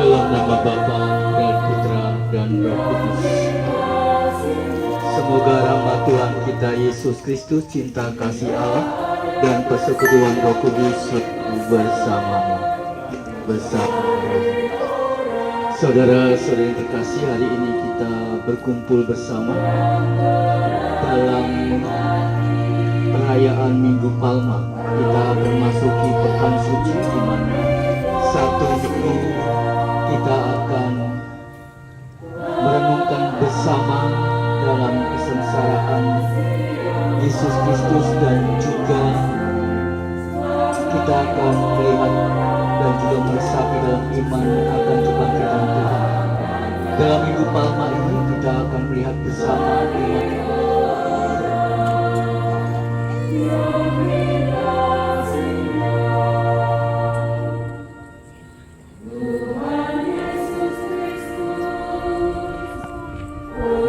Dalam nama Bapa dan Putra dan Roh Kudus. Semoga rahmat Tuhan kita Yesus Kristus, cinta kasih Allah, dan persekutuan Roh Kudus bersamamu. Saudara-saudari terkasih, hari ini kita berkumpul bersama dalam perayaan Minggu Palma. Kita memasuki pekan suci di mana satu minggu kita akan merenungkan bersama dalam kesengsaraan Yesus Kristus, dan juga kita akan melihat dan juga meresapi dalam iman akan kebangkitan Tuhan. Dalam Minggu Palma ini kita akan melihat bersama iman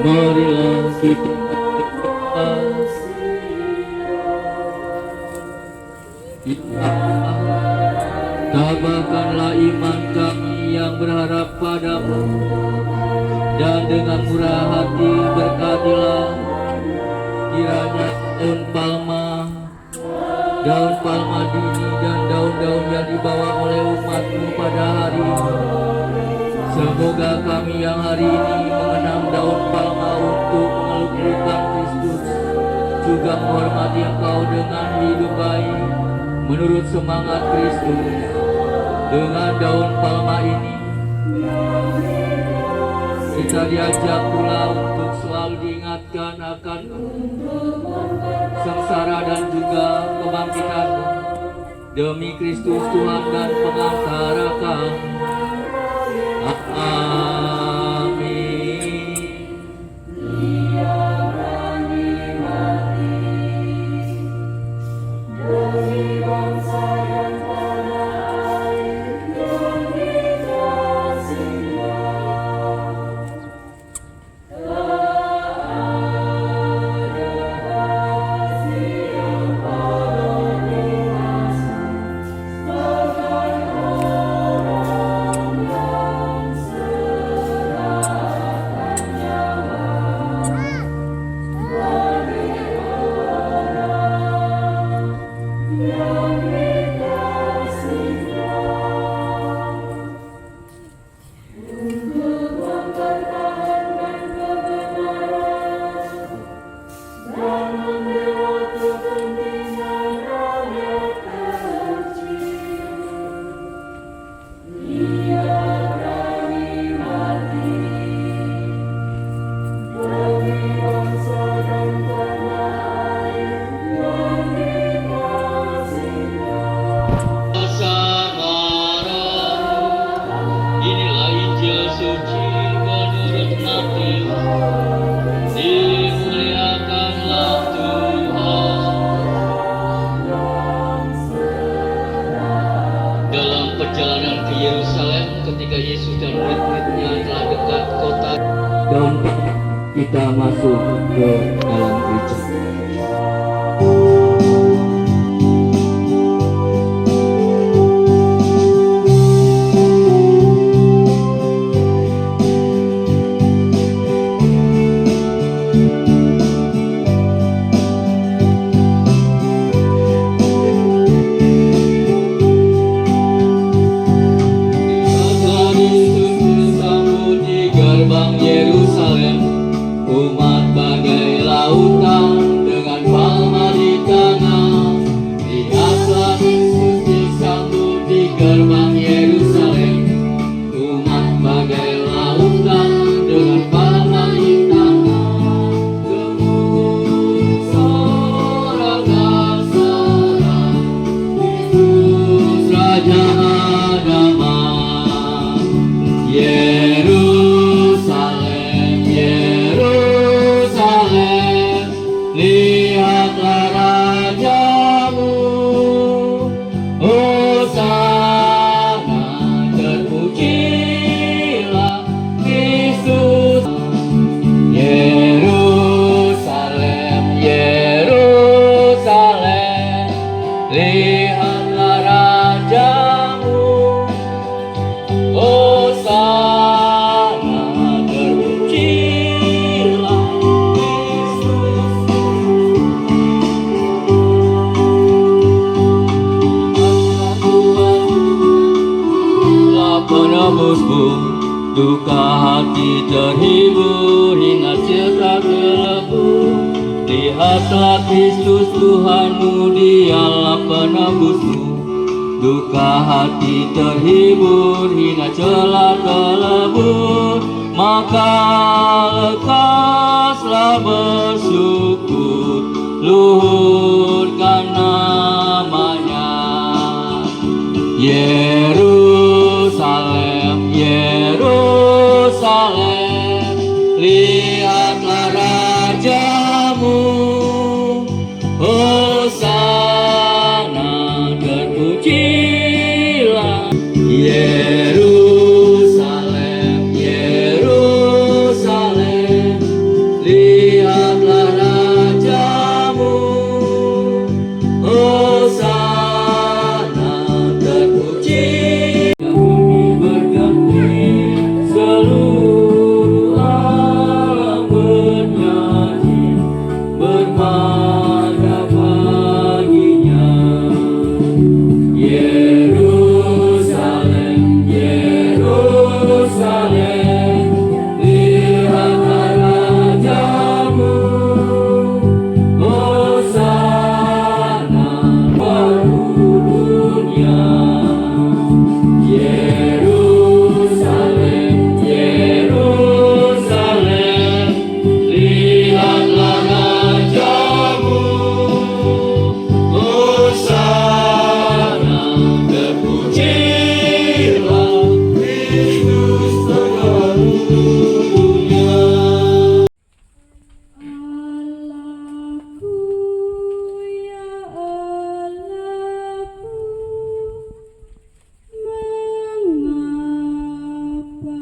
marilah kita tabahkanlah iman kami yang berharap padamu, dan dengan murah hati berkatilah kiranya daun palma dini dan daun-daun yang dibawa oleh umatmu pada hari ini. Semoga kami yang hari ini mengenang daun palma untuk mengeluk-elukan Kristus, juga menghormati Engkau dengan hidup baik menurut semangat Kristus. Dengan daun palma ini kita diajak pula untuk selalu diingatkan akan sengsara dan juga kebangkitan demi Kristus Tuhan dan pengantara kami. Dan kita masuk ke dalam gereja. Yerusalem, umat bagai lautan. Raja damai. Yerusalem, Yerusalem, lihatlah rajamu. Hosana, terpujilah Kristus. Yerusalem, Yerusalem, lihatlah rajamu. Hosana, terpujilah Kristus. Penebusku, duka hati terhibur hingga cekak gelebur. Lihatlah Kristus Tuhanmu, Dialah penebusmu. Duka hati terhibur hingga celah gelebur. Maka lekaslah bersyukur, luhurkan namanya. Yerusalem, Yerusalem, lihatlah rajamu. Hosana, terpujilah. Yerusalem, Yerusalem, lihatlah rajamu. Hosana, terpuji. Bumi berganti, seluruh alam bernyanyi, bermada baginya. Yerusalem, Yerusalem, lihatlah rajamu. Hosana, baru dunia. Yerusalem, Yerusalem, lihatlah rajamu. Hosana, terpujilah Kristus seluruh dunia. Allahku, ya Allahku, mengapa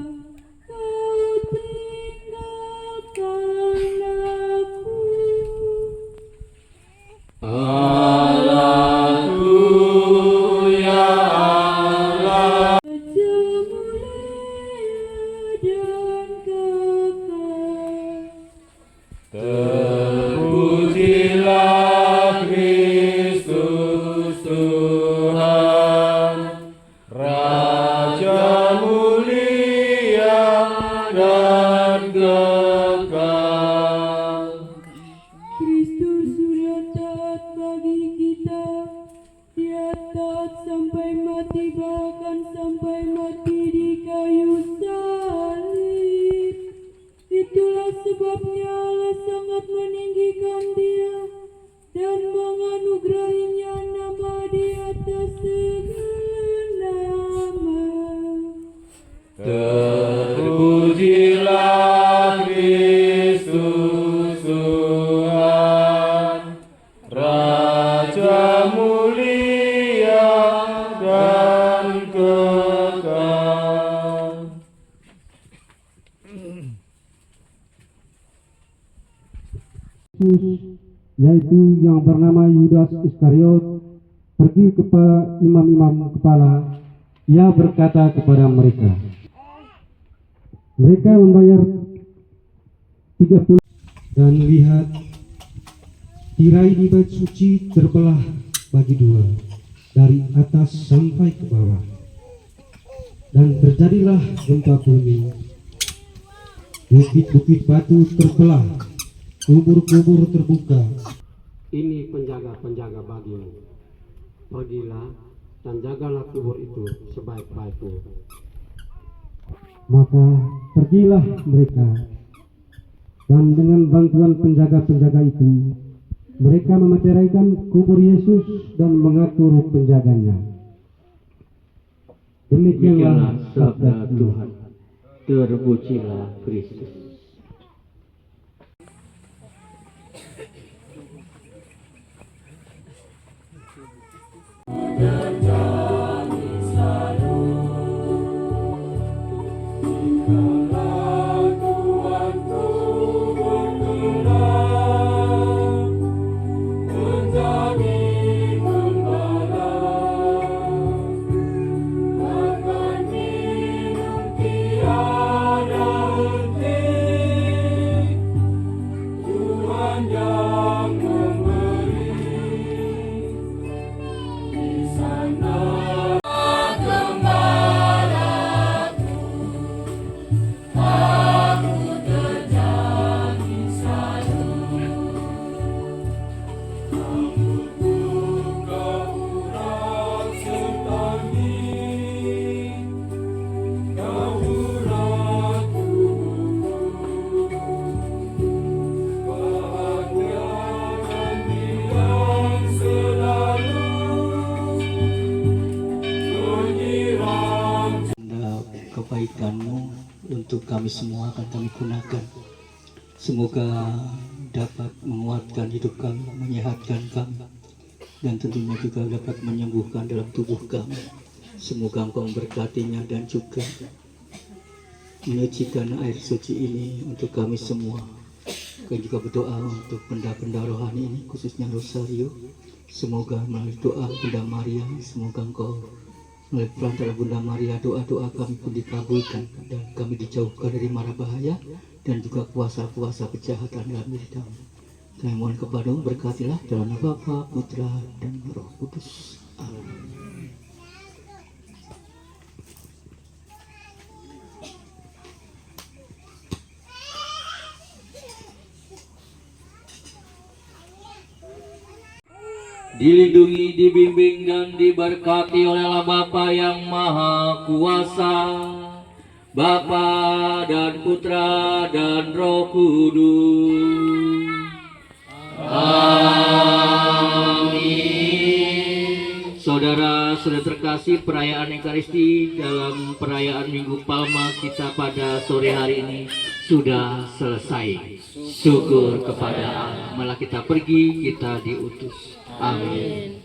kau tinggalkan aku? Allahku, ya Allah, terpujilah Kristus Tuhan, Raja mulia dan kekal. Kristus sudah taat bagi kita. Dia taat sampai mati, bahkan sampai mati di kayu salib. Itulah sebabnya Allah sangat meninggikan dia dan menganugerahinya nama di atas segala nama. Terpujilah Kristus Tuhan, Raja mulia dan kekal. Yesus, yaitu yang bernama Yudas Iskariot, pergi kepada imam-imam kepala. Ia berkata kepada mereka, mereka membayar 30, dan lihat, tirai di bait suci terbelah bagi dua, dari atas sampai ke bawah. Dan terjadilah gempa bumi, bukit-bukit batu terbelah, kubur-kubur terbuka. Ini penjaga-penjaga bagimu. Pergilah dan jagalah kubur itu sebaik-baiknya. Maka pergilah mereka, dan dengan bantuan penjaga-penjaga itu, mereka memeteraikan kubur Yesus dan mengatur penjaganya. Demikianlah sabda Tuhan. Terpujilah Kristus. Kebaikan-Mu untuk kami semua akan kami gunakan. Semoga dapat menguatkan hidup kami, menyehatkan kami, dan tentunya juga dapat menyembuhkan dalam tubuh kami. Semoga Engkau memberkatinya dan juga menyucikan air suci ini untuk kami semua. Kami juga berdoa untuk benda-benda rohani ini, khususnya Rosario. Semoga melalui doa Bunda Maria, semoga Engkau melalui perantara Bunda Maria, doa-doa kami pun dikabulkan dan kami dijauhkan dari mara bahaya dan juga kuasa-kuasa kejahatan dalam diri kami. Kami mohon kepadamu, berkatilah dalam nama Bapa, Putra, dan Roh Kudus. Amin. Dilindungi, dibimbing, dan diberkati oleh Allah Bapa yang Maha Kuasa, Bapa dan Putra dan Roh Kudus. Amin. Saudara, sudah terkasih, perayaan Ekaristi dalam perayaan Minggu Palma kita pada sore hari ini sudah selesai. Syukur kepada Allah. Malah kita pergi, kita diutus. Amin.